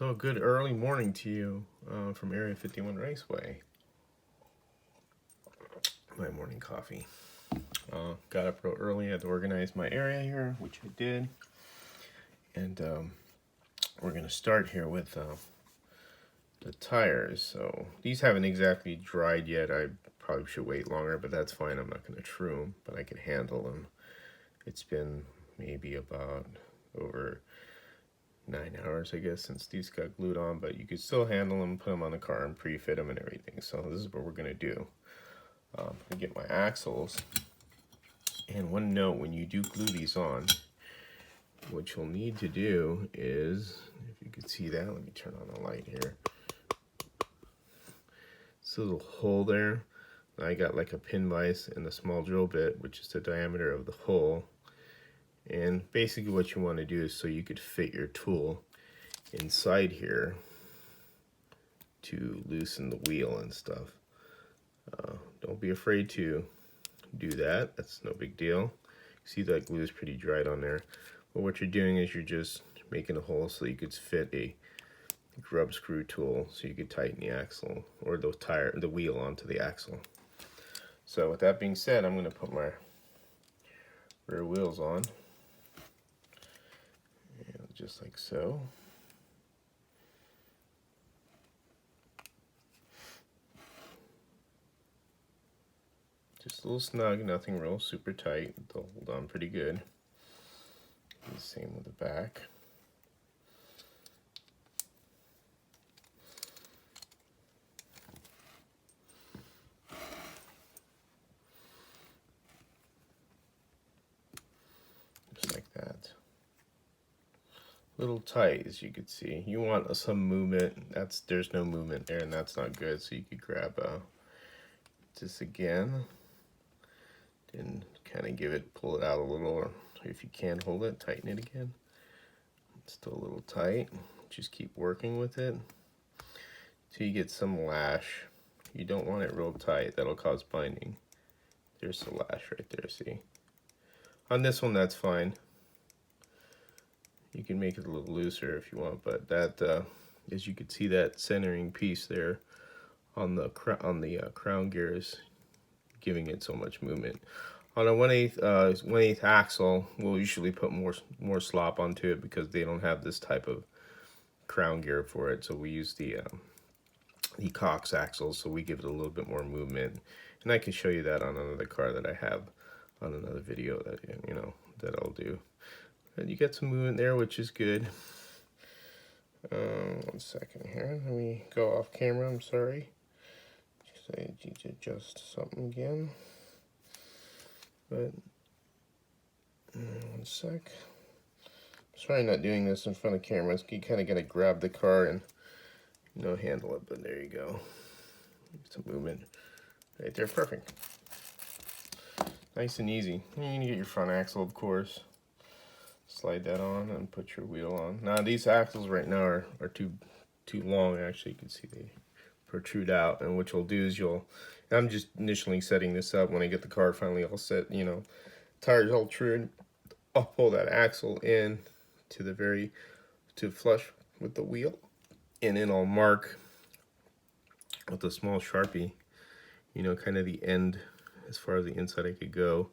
So good early morning to you from Area 51 Raceway. My morning coffee. Got up real early, had to organize my area here, which I did. And we're going to start here with the tires. So these haven't exactly dried yet. I probably should wait longer, but that's fine. I'm not going to true them, but I can handle them. It's been maybe about over 9 hours, I guess, since these got glued on, but you could still handle them, put them on the car and pre-fit them and everything. So this is what we're going to do. I get my axles, and one note, when you do glue these on, what you'll need to do is, if you could see that, let me turn on the light here. This little hole there, I got like a pin vise and a small drill bit, which is the diameter of the hole. And basically what you want to do is so you could fit your tool inside here to loosen the wheel and stuff. Don't be afraid to do that. That's no big deal. See, that glue is pretty dried on there. But what you're doing is you're just making a hole so you could fit a grub screw tool so you could tighten the axle or the wheel onto the axle. So with that being said, I'm going to put my rear wheels on. And just like so. Just a little snug, nothing real super tight. They'll hold on pretty good. The same with the back. Just like that. Little tight, as you can see. You want some movement. There's no movement there, and that's not good. So you could grab this again and kind of pull it out a little, or if you can't hold it, tighten it again. It's still a little tight. Just keep working with it till you get some lash. You don't want it real tight, that'll cause binding. There's the lash right there, see? On this one, that's fine. You can make it a little looser if you want, but that, as you can see, that centering piece there on the crown gear is giving it so much movement. On a 1/8 axle, we'll usually put more slop onto it because they don't have this type of crown gear for it. So we use the Cox axles, so we give it a little bit more movement. And I can show you that on another car that I have on another video that that I'll do. And you get some movement there, which is good. 1 second here. Let me go off camera. I'm sorry. I need to adjust something again. But 1 sec. Sorry, not doing this in front of cameras. You kind of got to grab the car and handle it. But there you go. Some movement right there. Perfect. Nice and easy. You're gonna get your front axle, of course. Slide that on and put your wheel on. Now these axles right now are too long. Actually, you can see they protrude out, and what you'll do is I'm just initially setting this up. When I get the car finally all set, tires all true, I'll pull that axle in to flush with the wheel, and then I'll mark with a small Sharpie, kind of the end as far as the inside I could go,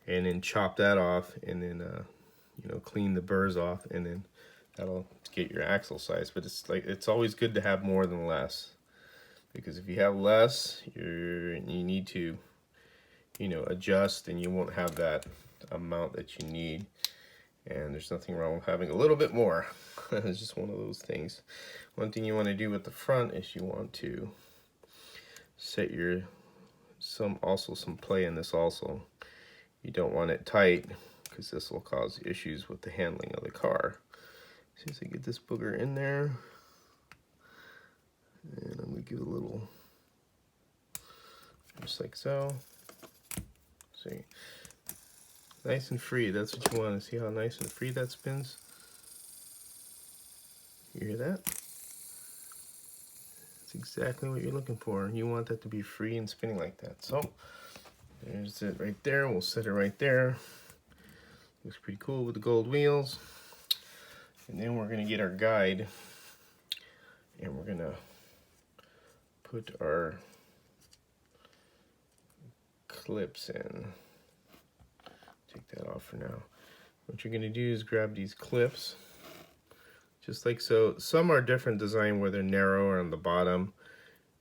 and then chop that off, and then clean the burrs off, and then that'll get your axle size. But it's always good to have more than less. Because if you have less, you need to, adjust, and you won't have that amount that you need. And there's nothing wrong with having a little bit more. It's just one of those things. One thing you want to do with the front is you want to set some play in this also. You don't want it tight because this will cause issues with the handling of the car. As soon as I get this booger in there, and I'm going to give it a little, just like so. See, nice and free. That's what you want to see, how nice and free that spins. You hear that? That's exactly what you're looking for. You want that to be free and spinning like that. So there's it right there. We'll set it right there. Looks pretty cool with the gold wheels. And then we're going to get our guide And we're gonna put our clips in. Take that off for now. What you're gonna do is grab these clips, just like so. Some are different design where they're narrower on the bottom,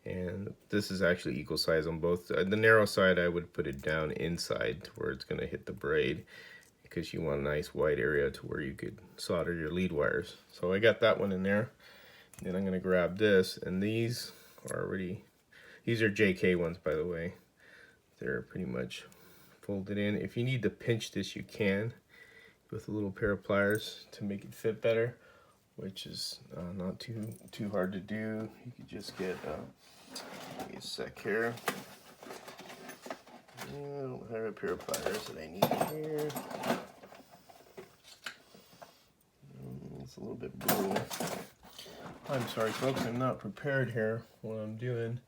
and this is actually equal size on both. The narrow side, I would put it down inside to where it's gonna hit the braid, because you want a nice wide area to where you could solder your lead wires. So I got that one in there. Then I'm gonna grab this, and these are already, these are JK ones, by the way. They're pretty much folded in. If you need to pinch this, you can with a little pair of pliers to make it fit better, which is not too hard to do. You could just get give me a sec here. I don't have a pair of pliers that I need here. It's a little bit blue. I'm sorry, folks, I'm not prepared here what I'm doing,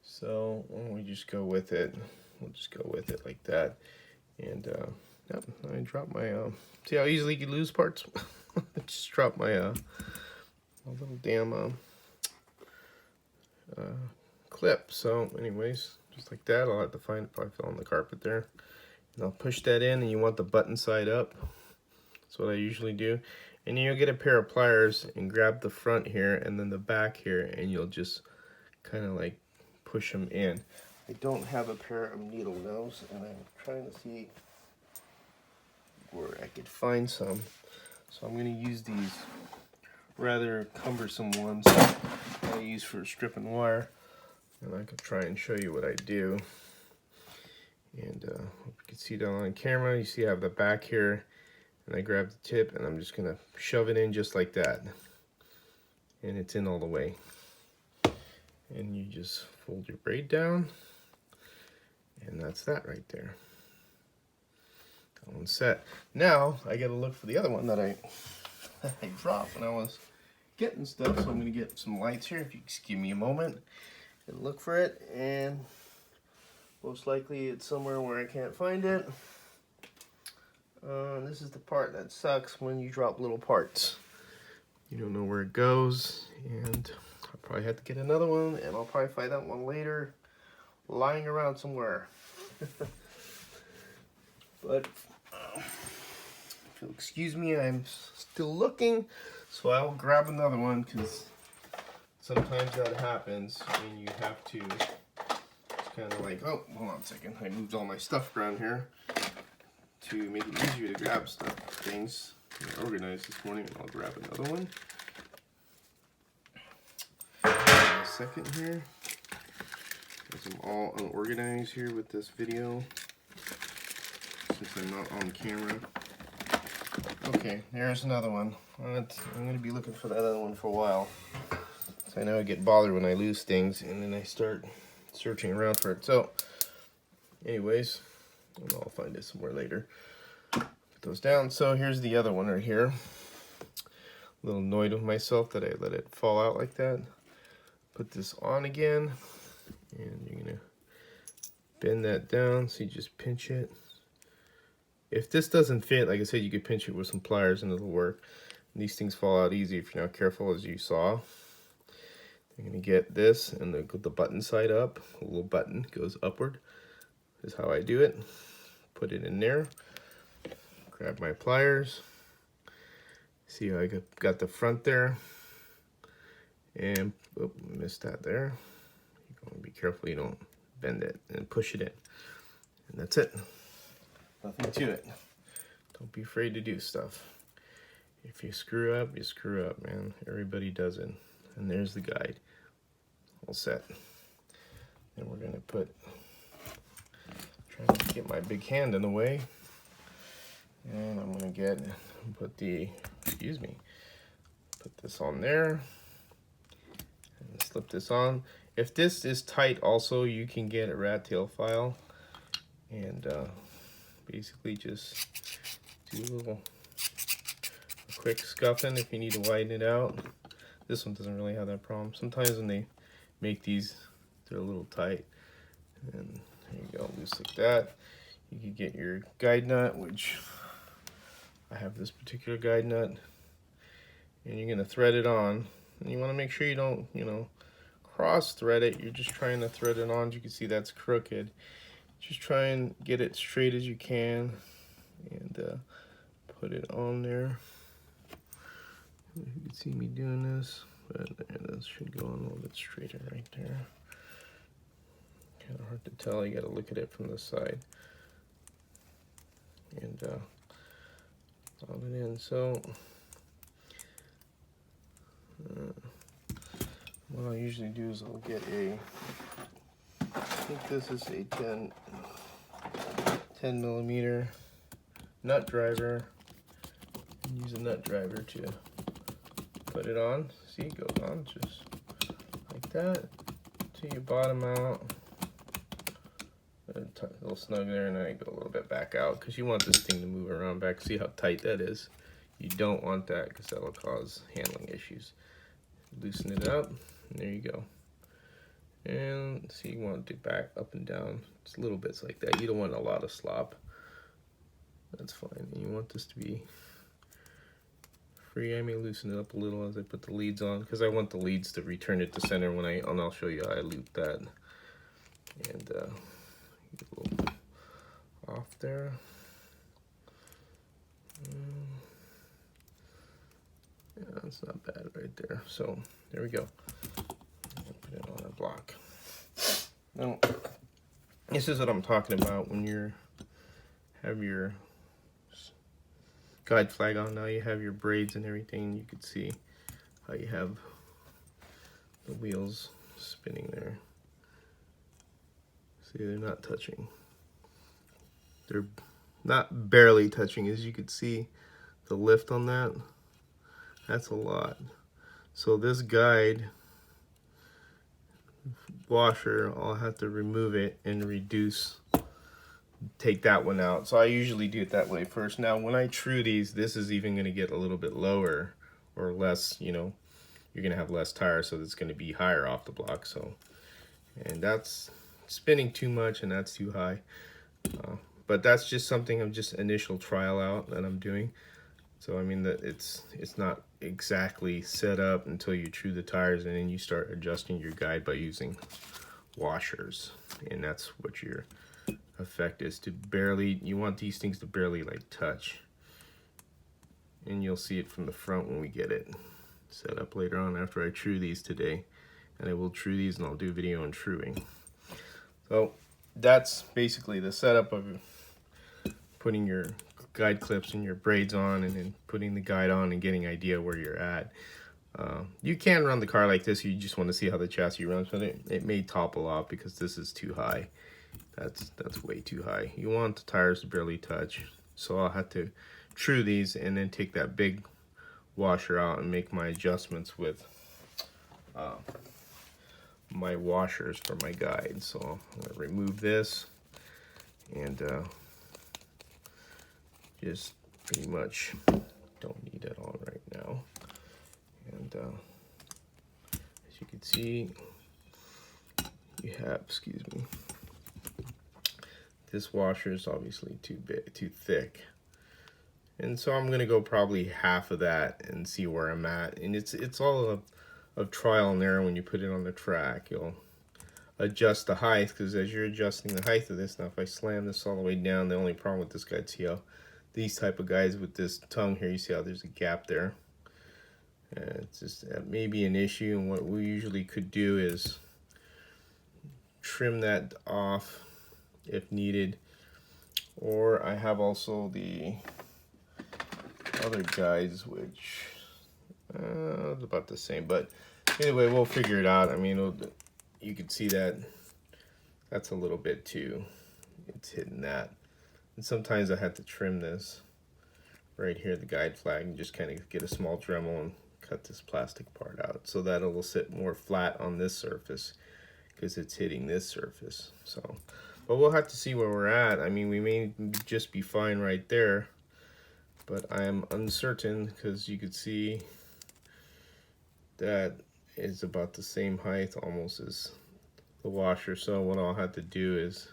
so why don't we just go with it. We'll just go with it like that. And yep, I dropped my see how easily you lose parts. I just dropped my little damn clip. So anyways, just like that. I'll have to find it, probably fell on the carpet there. And I'll push that in, and you want the button side up. That's what I usually do. And then you'll get a pair of pliers and grab the front here and then the back here, and you'll just kind of like push them in. I don't have a pair of needle nose, and I'm trying to see where I could find some. So I'm going to use these rather cumbersome ones that I use for stripping wire, and I could try and show you what I do. And hope you can see that on camera. You see I have the back here, and I grab the tip, and I'm just going to shove it in just like that. And it's in all the way. And you just fold your braid down, and that's that right there. That one's set. Now I gotta look for the other one that I dropped when I was getting stuff. So I'm gonna get some lights here. If you just give me a moment and look for it, and most likely it's somewhere where I can't find it. This is the part that sucks when you drop little parts. You don't know where it goes, and I'll probably have to get another one, and I'll probably find that one later, lying around somewhere. But if you'll excuse me, I'm still looking, so I'll grab another one, because sometimes that happens, and you have to, it's kind of like, oh, hold on a second, I moved all my stuff around here to make it easier to grab things. I'm organized this morning, and I'll grab another one. A second here, because I'm all unorganized here with this video, since I'm not on camera. Okay, there's another one. I'm going to be looking for that other one for a while. So I know I get bothered when I lose things, and then I start searching around for it. So, anyways, I'll find it somewhere later. Put those down. So here's the other one right here. A little annoyed with myself that I let it fall out like that. Put this on again, and you're going to bend that down, so you just pinch it. If this doesn't fit, like I said, you could pinch it with some pliers and it'll work. And these things fall out easy if you're not careful, as you saw. You're going to get this and the button side up. A little button goes upward. This is how I do it. Put it in there. Grab my pliers. See how I got the front there. And oh, missed that there. You're going to be careful you don't bend it, and push it in. And that's it. Nothing to it. Don't be afraid to do stuff. If you screw up, you screw up, man. Everybody does it. And there's the guide. All set. Then we're gonna try to get my big hand in the way. And I'm gonna put this on there. And slip this on. If this is tight also, you can get a rat tail file. And basically just do a quick scuffing if you need to widen it out. This one doesn't really have that problem. Sometimes when they make these, they're a little tight. And there you go, loose like that. You can get your guide nut, which I have this particular guide nut. And you're gonna thread it on And you want to make sure you don't, you know, cross thread it. You're just trying to thread it on. As you can see, that's crooked. Just try and get it straight as you can, and put it on there. You can see me doing this, but there, that should go on a little bit straighter right there. Kind of hard to tell. You got to look at it from the side, and pop it in. So what I usually do is I'll get a, I think this is a 10 millimeter nut driver, and use a nut driver to put it on. See, it goes on just like that till you bottom out. A little snug there, and then I go a little bit back out because you want this thing to move around back. See how tight that is? You don't want that because that will cause handling issues. Loosen it up, and there you go. And see, you want to do back up and down. Just little bits like that. You don't want a lot of slop. That's fine. And you want this to be free. I may loosen it up a little as I put the leads on because I want the leads to return it to center when and I'll show you how I loop that. And get a little off there. Yeah, that's not bad right there. So there we go. I'll put it on our block. Now, this is what I'm talking about when you have your guide flag on. Now you have your braids and everything. You can see how you have the wheels spinning there. See, they're not touching. They're not barely touching. As you can see, the lift on that, that's a lot. So this guide washer, I'll have to remove it and reduce, take that one out. So I usually do it that way first. Now when I true these, this is even going to get a little bit lower or less, you know, you're going to have less tire, so it's going to be higher off the block. So, and that's spinning too much and that's too high. But that's just something of just initial trial out that I'm doing. So I mean that it's not exactly set up until you true the tires, and then you start adjusting your guide by using washers, and that's what your effect is, to barely, you want these things to barely like touch, and you'll see it from the front when we get it set up later on after I true these today. And I will true these and I'll do a video on truing. So that's basically the setup of putting your guide clips and your braids on, and then putting the guide on and getting an idea where you're at. You can run the car like this. You just want to see how the chassis runs, but it may topple off because this is too high. That's way too high. You want the tires to barely touch. So I'll have to true these and then take that big washer out and make my adjustments with my washers for my guide. So I'm going to remove this and just pretty much don't need it on right now. And as you can see, you have, excuse me, this washer is obviously too thick, and so I'm gonna go probably half of that and see where I'm at. And it's all of trial and error. When you put it on the track, you'll adjust the height, because as you're adjusting the height of this, now if I slam this all the way down, the only problem with this guide, see how these type of guides with this tongue here, you see how there's a gap there. It's just that may be an issue, and what we usually could do is trim that off if needed. Or I have also the other guides, which it's about the same, but anyway, we'll figure it out. I mean, you can see that that's a little bit too, it's hitting that. And sometimes I have to trim this right here, the guide flag, and just kind of get a small Dremel and cut this plastic part out so that it will sit more flat on this surface because it's hitting this surface. So, but we'll have to see where we're at. I mean, we may just be fine right there, but I am uncertain because you could see that is about the same height almost as the washer. So what I'll have to do is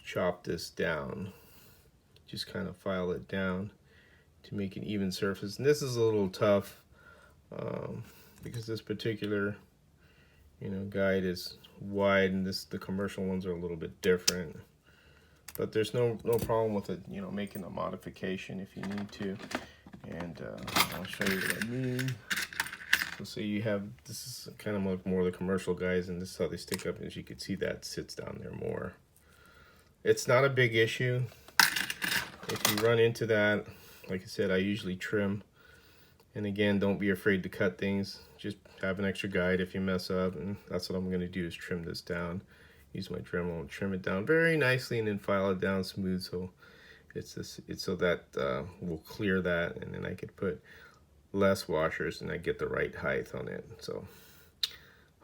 chop this down, just kind of file it down to make an even surface. And this is a little tough because this particular, you know, guide is wide, and the commercial ones are a little bit different. But there's no problem with it, you know, making a modification if you need to. And I'll show you what I mean. So say you have, this is kind of like more of the commercial guys, and this is how they stick up. As you can see, that sits down there more. It's not a big issue. If you run into that, like I said, I usually trim. And again, don't be afraid to cut things. Just have an extra guide if you mess up, and that's what I'm going to do, is trim this down. Use my Dremel and trim it down very nicely, and then file it down smooth so it's so that we'll clear that, and then I could put less washers and I get the right height on it. So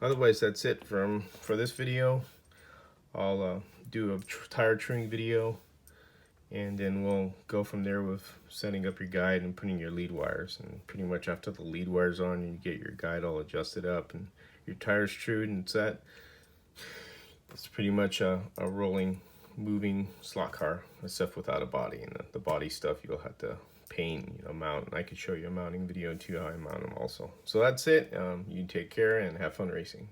otherwise, that's it for this video. I'll do a tire trimming video, and then we'll go from there with setting up your guide and putting your lead wires. And pretty much after the lead wires on, you get your guide all adjusted up and your tires trued and set. It's pretty much a rolling, moving slot car, except without a body. And the body stuff you'll have to paint, you know, mount. And I could show you a mounting video too, how I mount them also. So that's it. You take care and have fun racing.